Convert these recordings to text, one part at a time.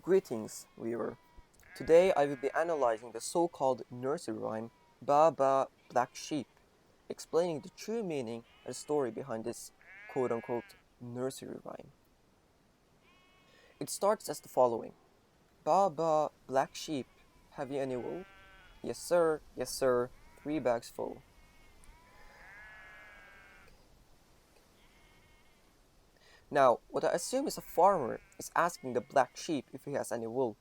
Greetings, viewer. Today I will be analyzing the so-called nursery rhyme Ba Ba Black Sheep, explaining the true meaning and story behind this quote-unquote nursery rhyme. It starts as the following. Ba Ba Black Sheep, have you any wool? Yes sir, 3 bags full. Now, what I assume is a farmer is asking the black sheep if he has any wool.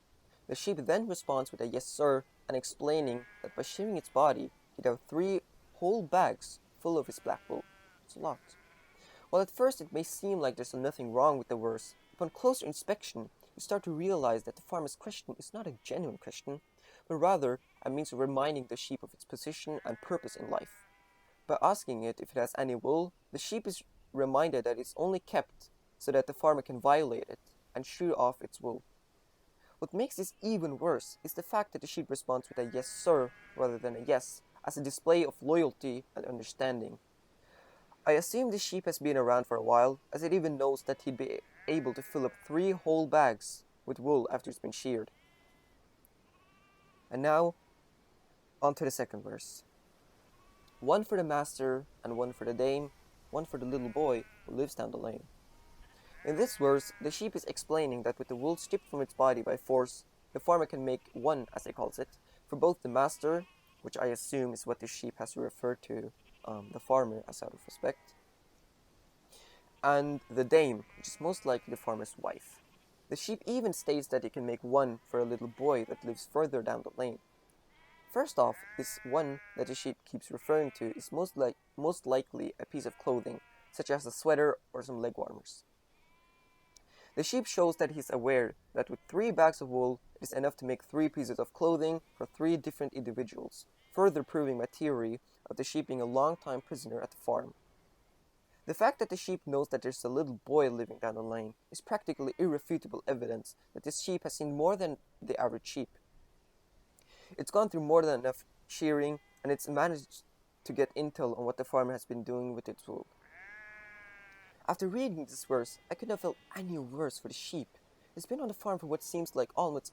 The sheep then responds with a yes sir and explaining that by shaving its body, he'd have 3 whole bags full of his black wool. It's a lot. While at first it may seem like there's nothing wrong with the verse, upon closer inspection, you start to realize that the farmer's question is not a genuine question, but rather a means of reminding the sheep of its position and purpose in life. By asking it if it has any wool, the sheep is reminded that it's only kept so that the farmer can violate it and shear off its wool. What makes this even worse is the fact that the sheep responds with a yes sir rather than a yes, as a display of loyalty and understanding. I assume this sheep has been around for a while, as it even knows that he'd be able to fill up 3 whole bags with wool after it's been sheared. And now, on to the second verse. One for the master and one for the dame, one for the little boy who lives down the lane. In this verse, the sheep is explaining that with the wool stripped from its body by force, the farmer can make one, as he calls it, for both the master, which I assume is what the sheep has referred to the farmer as out of respect, and the dame, which is most likely the farmer's wife. The sheep even states that he can make one for a little boy that lives further down the lane. First off, this one that the sheep keeps referring to is most likely a piece of clothing, such as a sweater or some leg warmers. The sheep shows that he's aware that with 3 bags of wool, it is enough to make 3 pieces of clothing for 3 different individuals, further proving my theory of the sheep being a long-time prisoner at the farm. The fact that the sheep knows that there's a little boy living down the lane is practically irrefutable evidence that this sheep has seen more than the average sheep. It's gone through more than enough shearing, and it's managed to get intel on what the farmer has been doing with its wool. After reading this verse, I could not feel any worse for the sheep. It's been on the farm for what seems like almost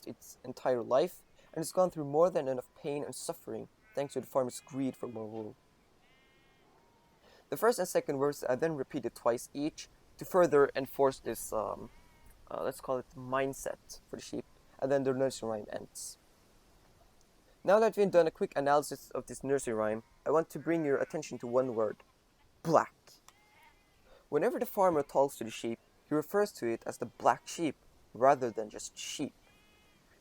its entire life, and it's gone through more than enough pain and suffering thanks to the farmer's greed for more wool. The first and second verse are then repeated twice each to further enforce this, let's call it mindset for the sheep, and then the nursery rhyme ends. Now that we've done a quick analysis of this nursery rhyme, I want to bring your attention to one word: black. Whenever the farmer talks to the sheep, he refers to it as the black sheep, rather than just sheep.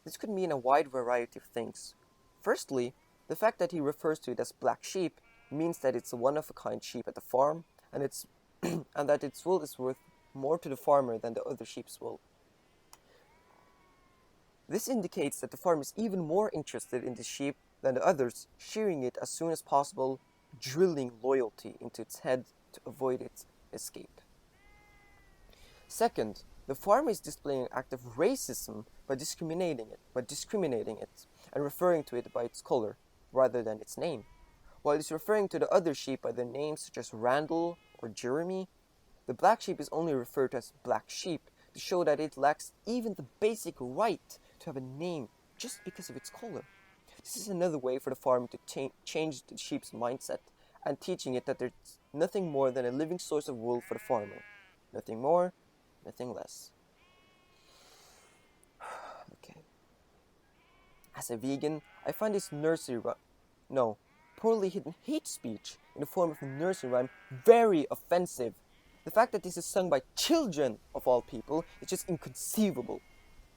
This could mean a wide variety of things. Firstly, the fact that he refers to it as black sheep means that it's a one-of-a-kind sheep at the farm, and and that its wool is worth more to the farmer than the other sheep's wool. This indicates that the farmer is even more interested in the sheep than the others, shearing it as soon as possible, drilling loyalty into its head to avoid its escape. Second, the farmer is displaying an act of racism by discriminating it and referring to it by its color rather than its name. While it's referring to the other sheep by their names such as Randall or Jeremy, the black sheep is only referred to as black sheep to show that it lacks even the basic right to have a name just because of its color. This is another way for the farmer to change the sheep's mindset and teaching it that there's nothing more than a living source of wool for the farmer. Nothing more, nothing less. Okay. As a vegan, I find this poorly hidden hate speech in the form of a nursery rhyme very offensive. The fact that this is sung by children, of all people, is just inconceivable.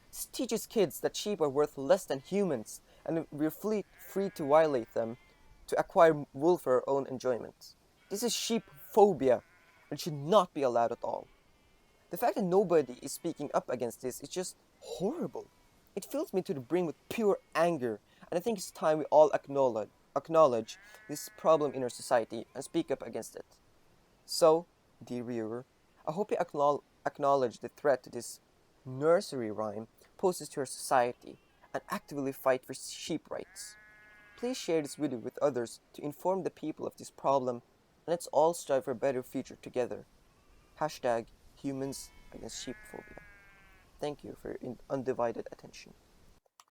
This teaches kids that sheep are worth less than humans, and we're free to violate them to acquire wool for our own enjoyment. This is sheep phobia, and should not be allowed at all. The fact that nobody is speaking up against this is just horrible. It fills me to the brim with pure anger, and I think it's time we all acknowledge this problem in our society and speak up against it. So, dear viewer, I hope you acknowledge the threat this nursery rhyme poses to our society and actively fight for sheep rights. Please share this video with others to inform the people of this problem, and let's all strive for a better future together. #HumансAgainstSheepphobia. thank you for your undivided attention.